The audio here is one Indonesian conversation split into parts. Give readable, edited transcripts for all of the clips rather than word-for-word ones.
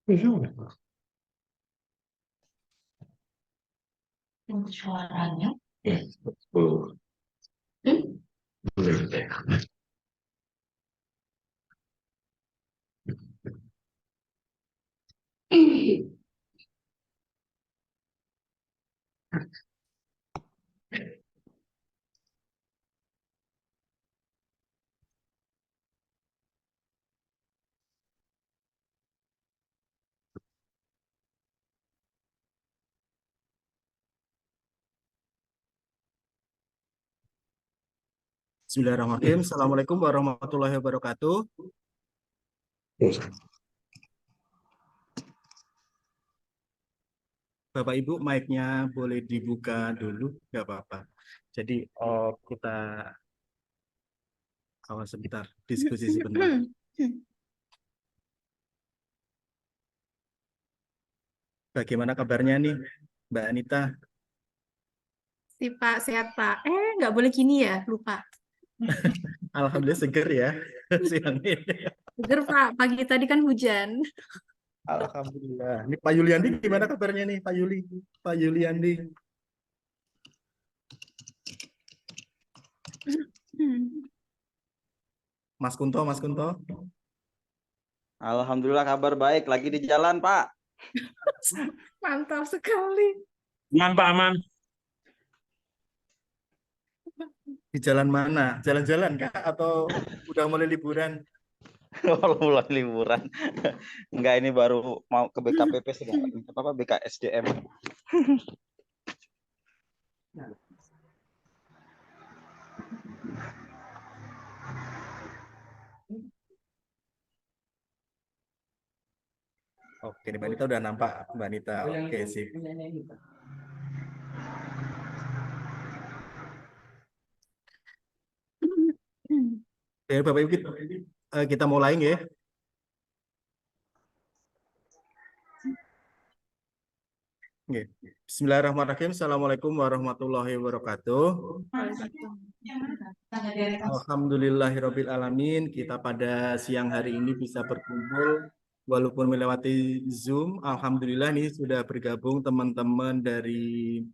Untuk suaranya. Bismillahirrahmanirrahim. Assalamualaikum warahmatullahi wabarakatuh. Bapak Ibu, mic-nya boleh dibuka dulu, nggak apa-apa. Jadi kita awas sebentar, diskusi sebentar. Bagaimana kabarnya nih, Mbak Anita? Si Pak, sehat Pak. Nggak boleh gini ya, lupa. Alhamdulillah seger ya siang ini. Seger Pak, pagi tadi kan hujan. Alhamdulillah. Ini Pak Yuliandi gimana kabarnya nih, Pak Yuli? Pak Yuliandi. Mas Kunto, Mas Kunto. Alhamdulillah kabar baik, lagi di jalan Pak. Mantap sekali. Aman Pak, aman. Di jalan mana? Jalan-jalan kah? Atau udah mulai liburan? Kalau mulai liburan. Enggak, ini baru mau ke BKPP sedang apa BKSDM. Oke, Mbak Anita udah nampak, Mbak Anita. Oke, sip. Ya, Bapak Ibu, kita mulai ya. Oke. Bismillahirrahmanirrahim. Assalamualaikum warahmatullahi wabarakatuh. Alhamdulillahirabbil alamin. Kita pada siang hari ini bisa berkumpul walaupun melewati Zoom. Alhamdulillah ini sudah bergabung teman-teman dari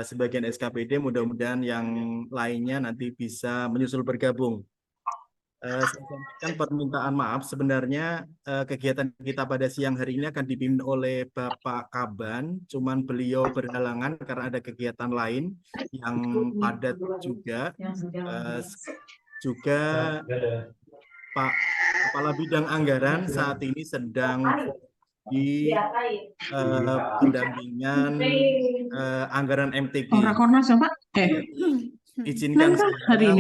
sebagian SKPD. Mudah-mudahan yang lainnya nanti bisa menyusul bergabung. Saya sampaikan permintaan maaf, sebenarnya kegiatan kita pada siang hari ini akan dipimpin oleh Bapak Kaban, cuman beliau berhalangan karena ada kegiatan lain yang padat juga. Juga Pak Kepala Bidang Anggaran saat ini sedang di pendampingan anggaran MTQ. Izinkan saya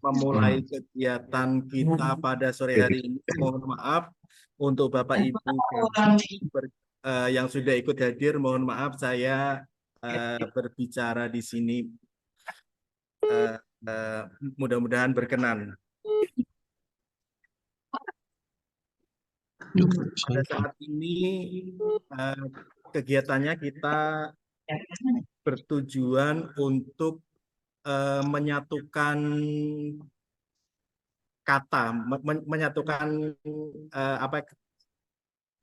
memulai kegiatan kita pada sore hari ini. Mohon maaf untuk Bapak Ibu yang sudah ikut hadir. Mohon maaf saya berbicara di sini. Mudah-mudahan berkenan. Pada saat ini kegiatannya kita bertujuan untuk menyatukan kata, menyatukan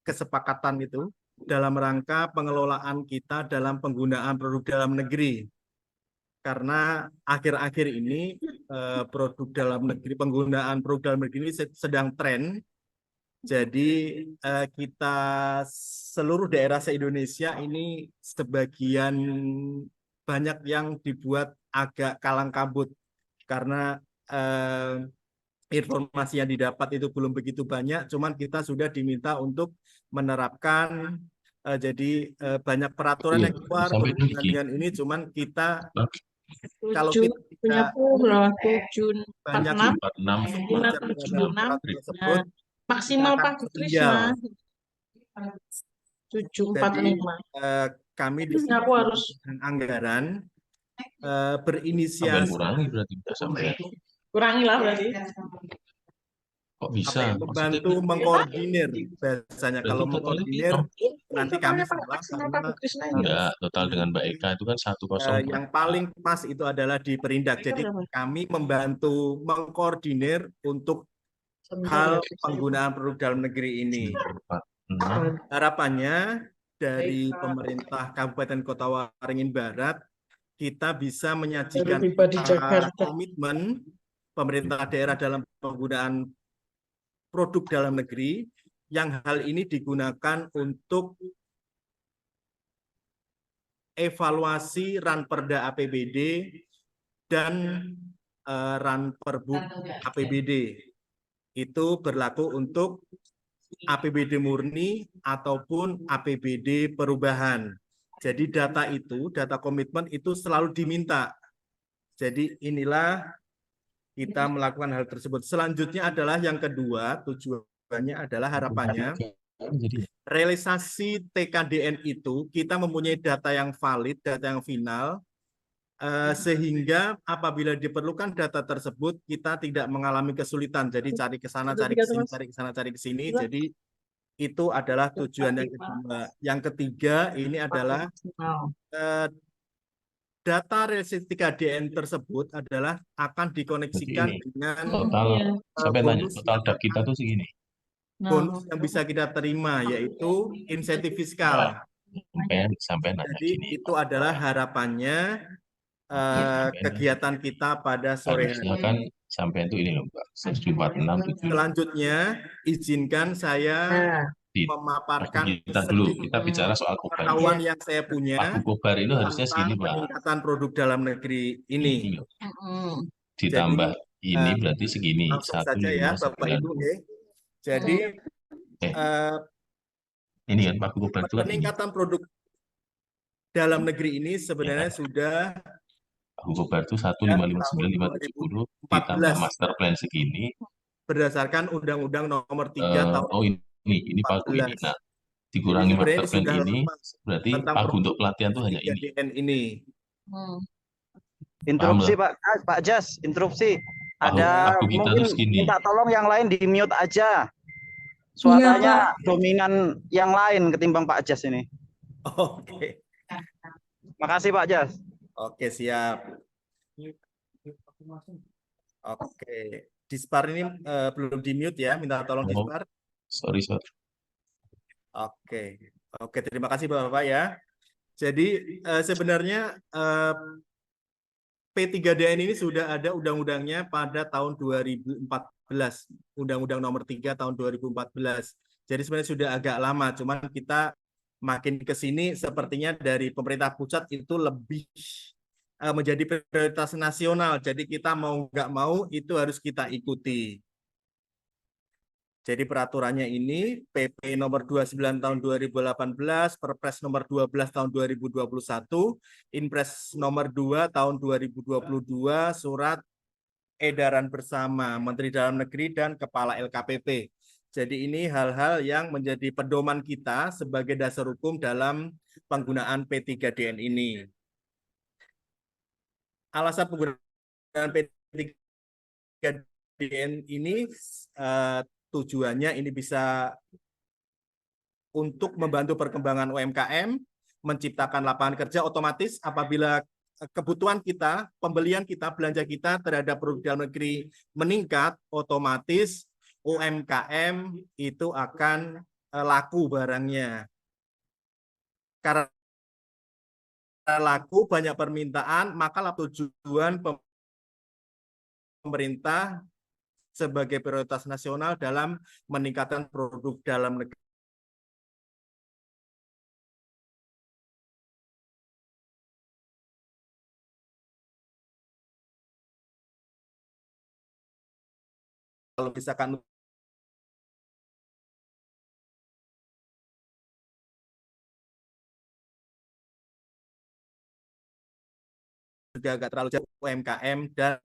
kesepakatan itu dalam rangka pengelolaan kita dalam penggunaan produk dalam negeri. Karena akhir-akhir ini produk dalam negeri, penggunaan produk dalam negeri ini sedang tren. Jadi kita seluruh daerah se-Indonesia ini sebagian banyak yang dibuat agak kalang kabut karena informasi yang didapat itu belum begitu banyak, cuman kita sudah diminta untuk menerapkan jadi banyak peraturan yang keluar berhubungan dengan ini, cuman kita kalau kita tidak banyak peraturan tersebut maksimal Pak Trisma 745. Kami di anggaran berinisiasi kurangi lah berarti. Kok bisa? Membantu mengkoordinir biasanya. Kalau mengkoordinir nanti kami salah karena enggak total dengan Mbak Eka itu kan 104. yang paling pas itu adalah di Perindak. Jadi kami membantu mengkoordinir untuk hal penggunaan produk dalam negeri ini. Harapannya dari pemerintah Kabupaten Kota Waringin Barat, kita bisa menyajikan tiba di Jakarta. komitmen pemerintah daerah dalam penggunaan produk dalam negeri, yang hal ini digunakan untuk evaluasi Ranperda APBD dan Ranperbuk APBD. Itu berlaku untuk APBD murni ataupun APBD perubahan. Jadi data itu, data komitmen itu selalu diminta. Jadi inilah kita melakukan hal tersebut. Selanjutnya adalah yang kedua, tujuannya adalah harapannya realisasi TKDN itu kita mempunyai data yang valid, data yang final, sehingga apabila diperlukan data tersebut kita tidak mengalami kesulitan. Jadi cari ke sana, cari ke sini, cari ke sana, cari ke sini. Jadi itu adalah tujuan yang kedua. Yang ketiga ini adalah data realisasi TKDN tersebut adalah akan dikoneksikan dengan total sampai tanya bonus total DAP kita tuh segini. bonus yang bisa kita terima, yaitu insentif fiskal. Sampai nanya Jadi gini. itu adalah harapannya kegiatan kita pada sore Harusnya hari. kan sampai itu ini loh Mbak, 146, 7. Selanjutnya, izinkan saya memaparkan Kita dulu, kita bicara soal Kobar. pengetahuan yang saya punya Pak Kobar itu harusnya segini tentang Pak. peningkatan produk dalam negeri ini. Ini loh. Ditambah ini berarti segini. Langsung saja ya, Bapak Ibu. Jadi ini kan Pak Kobar itu kan ini. peningkatan produk dalam negeri ini sebenarnya sudah Pak Kobar itu 1559570 ditambah master plan segini. Berdasarkan Undang-Undang Nomor 3 tahun ini Pak ini. Nah, dikurangi master plan ini berarti Pak untuk pelatihan tuh hanya ini. ini. Interupsi Pak Jas, interupsi. Ada mungkin minta tolong yang lain di mute aja. Suaranya dominan yang lain ketimbang Pak Jas ini. Oke. Makasih Pak Jas. Oke, siap. Oke. Dispar ini belum di mute ya, minta tolong Dispar. Sorry. Oke. Oke, terima kasih Bapak ya. Jadi sebenarnya P3DN ini sudah ada undang-undangnya pada tahun 2014, Undang-Undang Nomor 3 tahun 2014. Jadi sebenarnya sudah agak lama, cuman kita makin ke sini sepertinya dari pemerintah pusat itu lebih menjadi prioritas nasional. Jadi kita mau nggak mau itu harus kita ikuti. Jadi peraturannya ini PP nomor 29 tahun 2018, Perpres nomor 12 tahun 2021, Inpres nomor 2 tahun 2022, surat edaran bersama Menteri Dalam Negeri dan Kepala LKPP. Jadi ini hal-hal yang menjadi pedoman kita sebagai dasar hukum dalam penggunaan P3DN ini. Alasan penggunaan P3DN ini tujuannya ini bisa untuk membantu perkembangan UMKM, menciptakan lapangan kerja otomatis apabila kebutuhan kita, pembelian kita, belanja kita terhadap produk dalam negeri meningkat, otomatis UMKM itu akan laku barangnya. Karena laku, banyak permintaan, maka tujuan pemerintah sebagai prioritas nasional dalam meningkatkan produk dalam negeri. Kalau misalkan juga agak terlalu jauh UMKM dan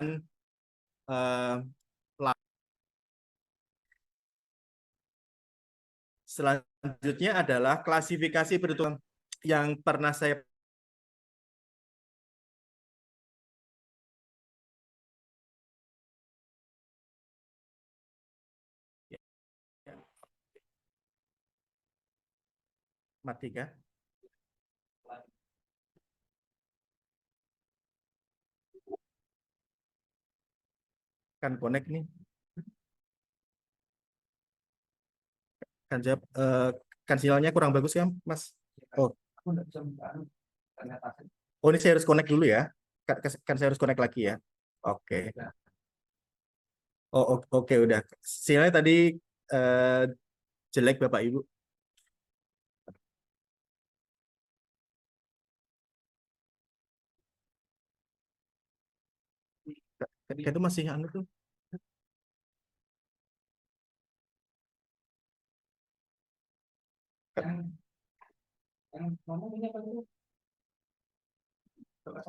selanjutnya adalah klasifikasi perhitungan yang pernah saya mati kah? Kan connect nih. Kan jawab kan sinyalnya kurang bagus ya, Mas? Oh, oh ini saya harus connect dulu ya. Kan saya harus connect lagi ya. Oke. Oh, oke, udah. Sinyalnya tadi eh, jelek Bapak Ibu. Itu masih anu tuh.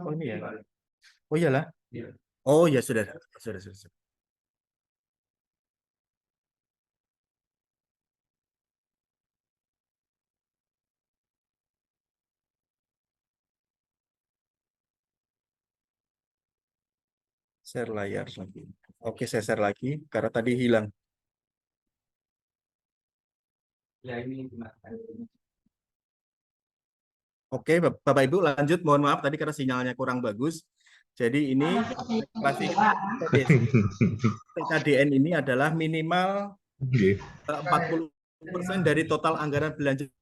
Oh ini ya. Oh iyalah. Oh ya sudah. Share layar lagi. Oke, saya share lagi karena tadi hilang. Oke, Bapak Ibu lanjut. Mohon maaf tadi karena sinyalnya kurang bagus. Jadi ini TKDN ini adalah minimal 40% dari total anggaran belanja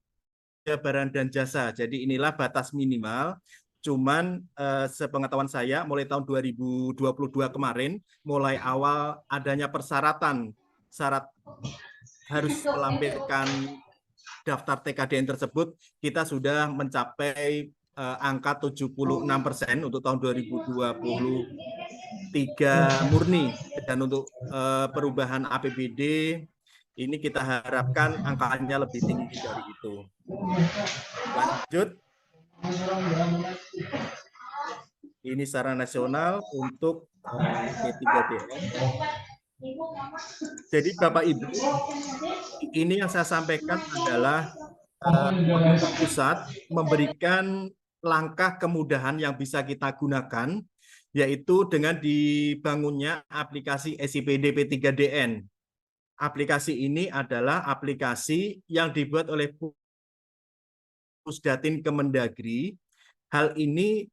barang dan jasa. Jadi inilah batas minimal. Cuman sepengetahuan saya mulai tahun 2022 kemarin, mulai awal adanya persyaratan syarat harus melampirkan daftar TKDN tersebut, kita sudah mencapai angka 76% untuk tahun 2023 murni. Dan untuk perubahan APBD ini kita harapkan angkanya lebih tinggi dari itu. Lanjut. Ini secara nasional untuk P3DN. Jadi Bapak Ibu, ini yang saya sampaikan adalah pusat memberikan langkah kemudahan yang bisa kita gunakan, yaitu dengan dibangunnya aplikasi SIPD P3DN. Aplikasi ini adalah aplikasi yang dibuat oleh Pusdatin Kemendagri. Hal ini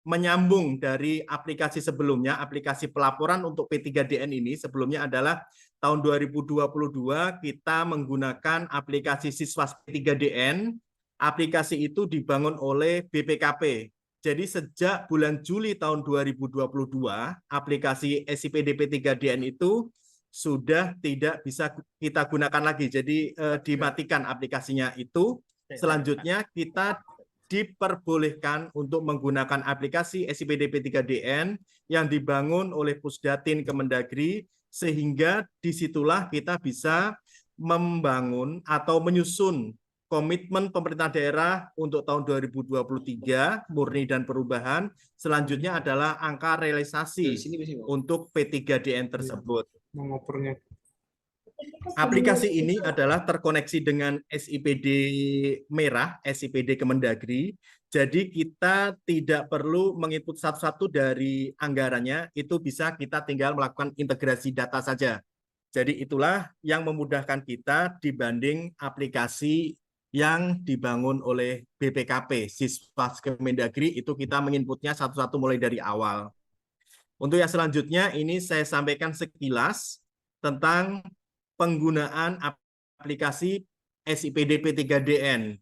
menyambung dari aplikasi sebelumnya, aplikasi pelaporan untuk P3DN ini sebelumnya adalah tahun 2022 kita menggunakan aplikasi Siswas P3DN. Aplikasi itu dibangun oleh BPKP. Jadi sejak bulan Juli tahun 2022, aplikasi SIPD P3DN itu sudah tidak bisa kita gunakan lagi. Jadi dimatikan aplikasinya itu. Selanjutnya kita diperbolehkan untuk menggunakan aplikasi SIPD P3DN yang dibangun oleh Pusdatin Kemendagri, sehingga disitulah kita bisa membangun atau menyusun komitmen pemerintah daerah untuk tahun 2023 murni dan perubahan. Selanjutnya adalah angka realisasi untuk P3DN tersebut. Aplikasi ini adalah terkoneksi dengan SIPD merah, SIPD Kemendagri. Jadi kita tidak perlu menginput satu-satu dari anggarannya, itu bisa kita tinggal melakukan integrasi data saja. Jadi itulah yang memudahkan kita dibanding aplikasi yang dibangun oleh BPKP, Siswas Kemendagri, itu kita menginputnya satu-satu mulai dari awal. Untuk yang selanjutnya, ini saya sampaikan sekilas tentang penggunaan aplikasi SIPD P3DN.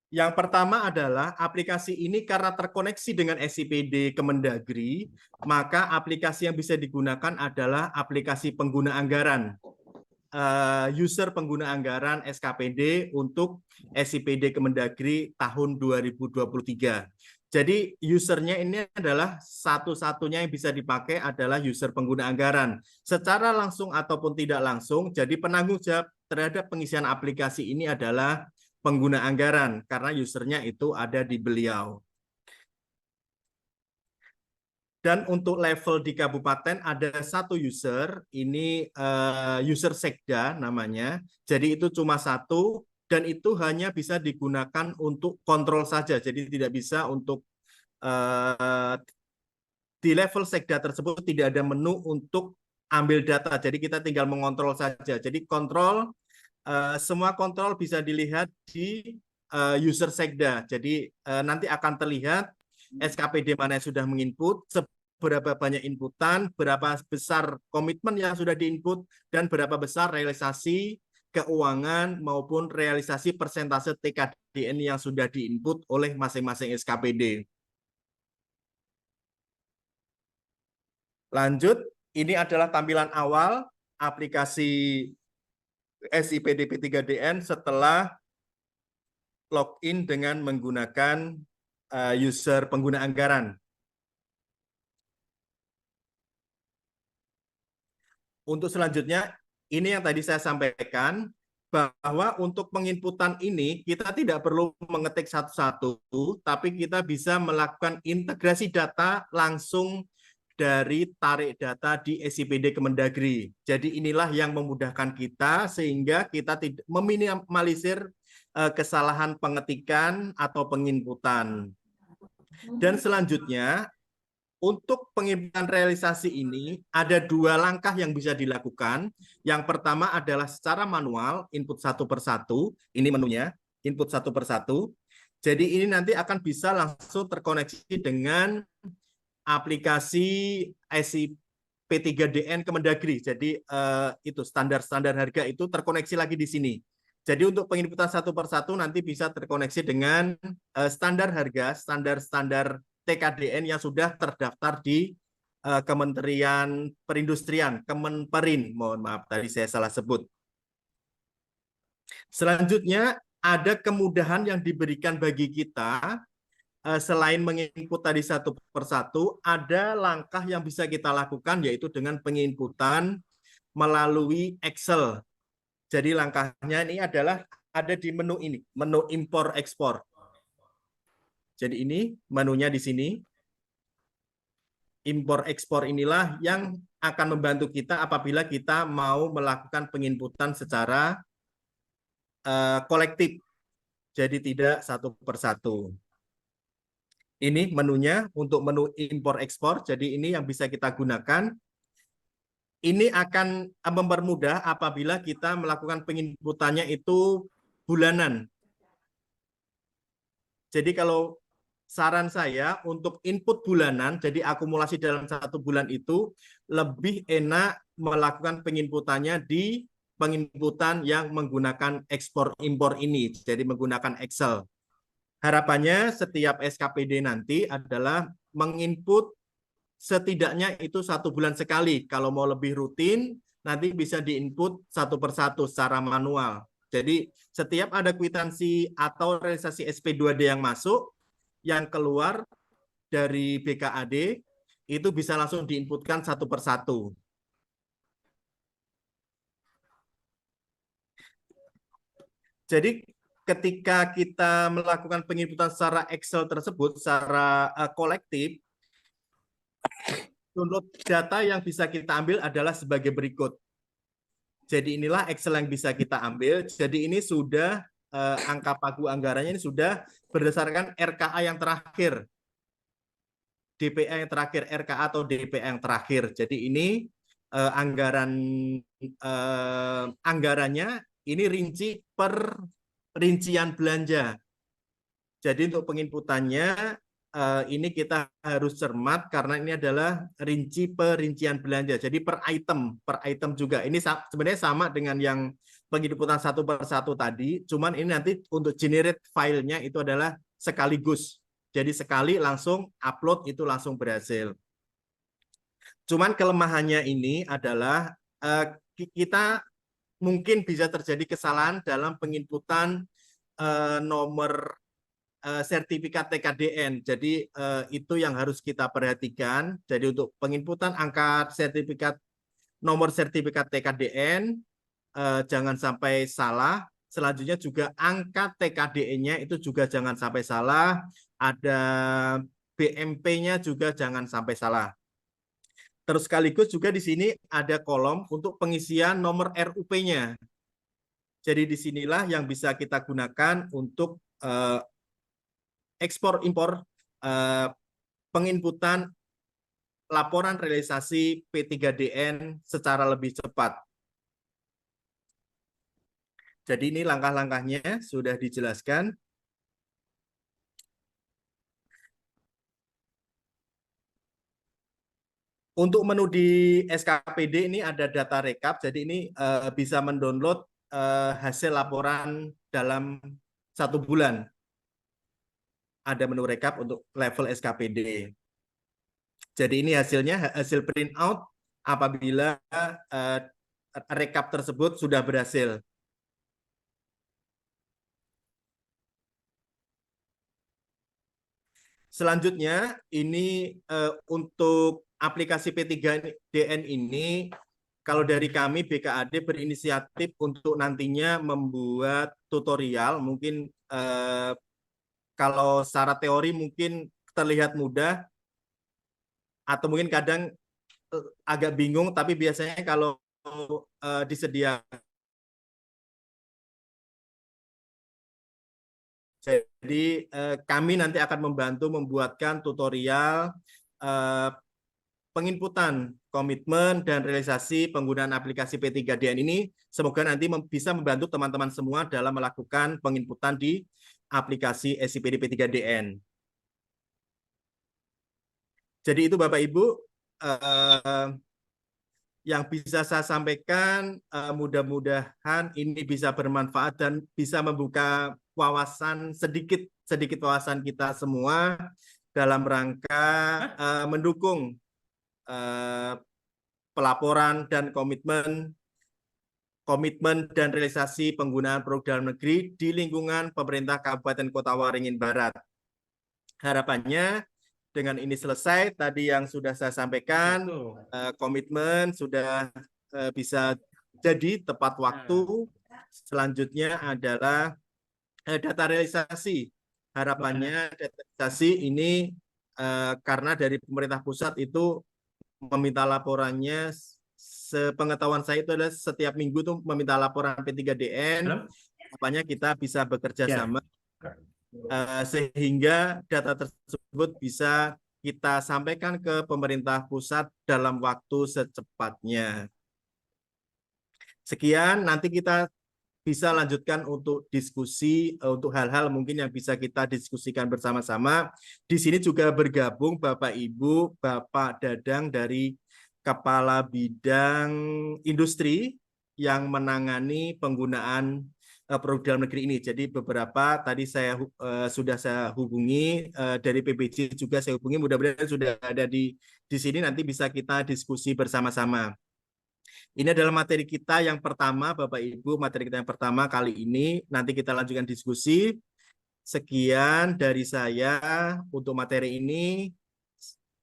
Yang pertama adalah aplikasi ini karena terkoneksi dengan SIPD Kemendagri, maka aplikasi yang bisa digunakan adalah aplikasi pengguna anggaran. User pengguna anggaran SKPD untuk SIPD Kemendagri tahun 2023. Jadi usernya ini adalah satu-satunya yang bisa dipakai adalah user pengguna anggaran. Secara langsung ataupun tidak langsung, jadi penanggung jawab terhadap pengisian aplikasi ini adalah pengguna anggaran, karena usernya itu ada di beliau. Dan untuk level di kabupaten ada satu user, ini user sekda namanya. Jadi itu cuma satu, dan itu hanya bisa digunakan untuk kontrol saja. Jadi tidak bisa untuk di level sekda tersebut tidak ada menu untuk ambil data. Jadi kita tinggal mengontrol saja. Jadi kontrol, semua kontrol bisa dilihat di user sekda. Jadi nanti akan terlihat SKPD mana yang sudah menginput, berapa banyak inputan, berapa besar komitmen yang sudah diinput, dan berapa besar realisasi keuangan maupun realisasi persentase TKDN yang sudah diinput oleh masing-masing SKPD. Lanjut, ini adalah tampilan awal aplikasi SIPD P3DN setelah login dengan menggunakan user pengguna anggaran. Untuk selanjutnya, ini yang tadi saya sampaikan, bahwa untuk penginputan ini kita tidak perlu mengetik satu-satu, tapi kita bisa melakukan integrasi data langsung dari tarik data di SIPD Kemendagri. Jadi inilah yang memudahkan kita sehingga kita tidak meminimalisir kesalahan pengetikan atau penginputan. Dan selanjutnya, untuk penginputan realisasi ini ada 2 langkah yang bisa dilakukan. Yang pertama adalah secara manual, input satu persatu. Ini menunya, input satu persatu. Jadi ini nanti akan bisa langsung terkoneksi dengan aplikasi SIP3DN Kemendagri. Jadi itu standar-standar harga itu terkoneksi lagi di sini. Jadi untuk penginputan satu persatu nanti bisa terkoneksi dengan standar harga, standar-standar TKDN yang sudah terdaftar di Kementerian Perindustrian, Kemenperin, mohon maaf tadi saya salah sebut. Selanjutnya ada kemudahan yang diberikan bagi kita selain menginput tadi satu persatu, ada langkah yang bisa kita lakukan yaitu dengan penginputan melalui Excel. Jadi langkahnya ini adalah ada di menu ini, menu impor ekspor. Jadi ini menunya di sini. Impor ekspor inilah yang akan membantu kita apabila kita mau melakukan penginputan secara kolektif. Jadi tidak satu persatu. Ini menunya untuk menu impor ekspor. Jadi ini yang bisa kita gunakan. Ini akan mempermudah apabila kita melakukan penginputannya itu bulanan. Jadi kalau saran saya untuk input bulanan, jadi akumulasi dalam 1 bulan itu lebih enak melakukan penginputannya di penginputan yang menggunakan ekspor impor ini, jadi menggunakan Excel. Harapannya setiap SKPD nanti adalah menginput setidaknya itu 1 bulan sekali. Kalau mau lebih rutin, nanti bisa diinput satu persatu secara manual. Jadi setiap ada kwitansi atau realisasi SP2D yang masuk, yang keluar dari BKAD itu bisa langsung diinputkan satu persatu. Jadi ketika kita melakukan penginputan secara Excel tersebut secara kolektif, download data yang bisa kita ambil adalah sebagai berikut. Jadi inilah Excel yang bisa kita ambil. Jadi ini sudah angka pagu anggarannya ini sudah berdasarkan RKA yang terakhir, DPA yang terakhir, RKA atau DPA yang terakhir. Jadi ini anggarannya ini rinci per rincian belanja. Jadi untuk penginputannya ini kita harus cermat karena ini adalah rinci perincian belanja. Jadi per item juga. Ini sebenarnya sama dengan yang penginputan satu persatu tadi, cuman ini nanti untuk generate filenya itu adalah sekaligus. Jadi sekali langsung upload itu langsung berhasil. Cuman kelemahannya ini adalah kita mungkin bisa terjadi kesalahan dalam penginputan nomor sertifikat TKDN. Jadi itu yang harus kita perhatikan. Jadi untuk penginputan angka sertifikat nomor sertifikat TKDN jangan sampai salah. Selanjutnya juga angka TKDN-nya itu juga jangan sampai salah. Ada BMP-nya juga jangan sampai salah. Terus sekaligus juga di sini ada kolom untuk pengisian nomor RUP-nya. Jadi disinilah yang bisa kita gunakan untuk ekspor impor penginputan laporan realisasi P3DN secara lebih cepat. Jadi ini langkah-langkahnya sudah dijelaskan. Untuk menu di SKPD ini ada data rekap, jadi ini bisa mendownload hasil laporan dalam 1 bulan. Ada menu rekap untuk level SKPD. Jadi ini hasilnya, hasil print out apabila rekap tersebut sudah berhasil. Selanjutnya, ini untuk aplikasi P3DN ini, kalau dari kami BKAD berinisiatif untuk nantinya membuat tutorial, mungkin kalau secara teori mungkin terlihat mudah, atau mungkin kadang agak bingung, tapi biasanya kalau disediakan. Jadi kami nanti akan membantu membuatkan tutorial penginputan komitmen dan realisasi penggunaan aplikasi P3DN ini. Semoga nanti bisa membantu teman-teman semua dalam melakukan penginputan di aplikasi SIPD P3DN. Jadi itu Bapak Ibu yang bisa saya sampaikan, mudah-mudahan ini bisa bermanfaat dan bisa membuka wawasan sedikit wawasan kita semua dalam rangka mendukung pelaporan dan komitmen dan realisasi penggunaan produk dalam negeri di lingkungan pemerintah Kabupaten Kota Waringin Barat. Harapannya dengan ini selesai, tadi yang sudah saya sampaikan, komitmen sudah bisa jadi tepat waktu. Selanjutnya adalah data realisasi. Harapannya data realisasi ini karena dari pemerintah pusat itu meminta laporannya, sepengetahuan saya itu adalah setiap minggu tuh meminta laporan P3DN. Harapannya kita bisa bekerja sama sehingga data tersebut bisa kita sampaikan ke pemerintah pusat dalam waktu secepatnya. Sekian, nanti kita bisa lanjutkan untuk diskusi, untuk hal-hal mungkin yang bisa kita diskusikan bersama-sama. Di sini juga bergabung Bapak Ibu, Bapak Dadang dari Kepala Bidang Industri yang menangani penggunaan produk dalam negeri ini. Jadi beberapa tadi sudah saya hubungi, dari PBJ juga saya hubungi, mudah-mudahan sudah ada di sini, nanti bisa kita diskusi bersama-sama. Ini adalah materi kita yang pertama, Bapak Ibu, materi kita yang pertama kali ini. Nanti kita lanjutkan diskusi. Sekian dari saya untuk materi ini.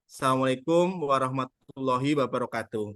Assalamualaikum warahmatullahi wabarakatuh.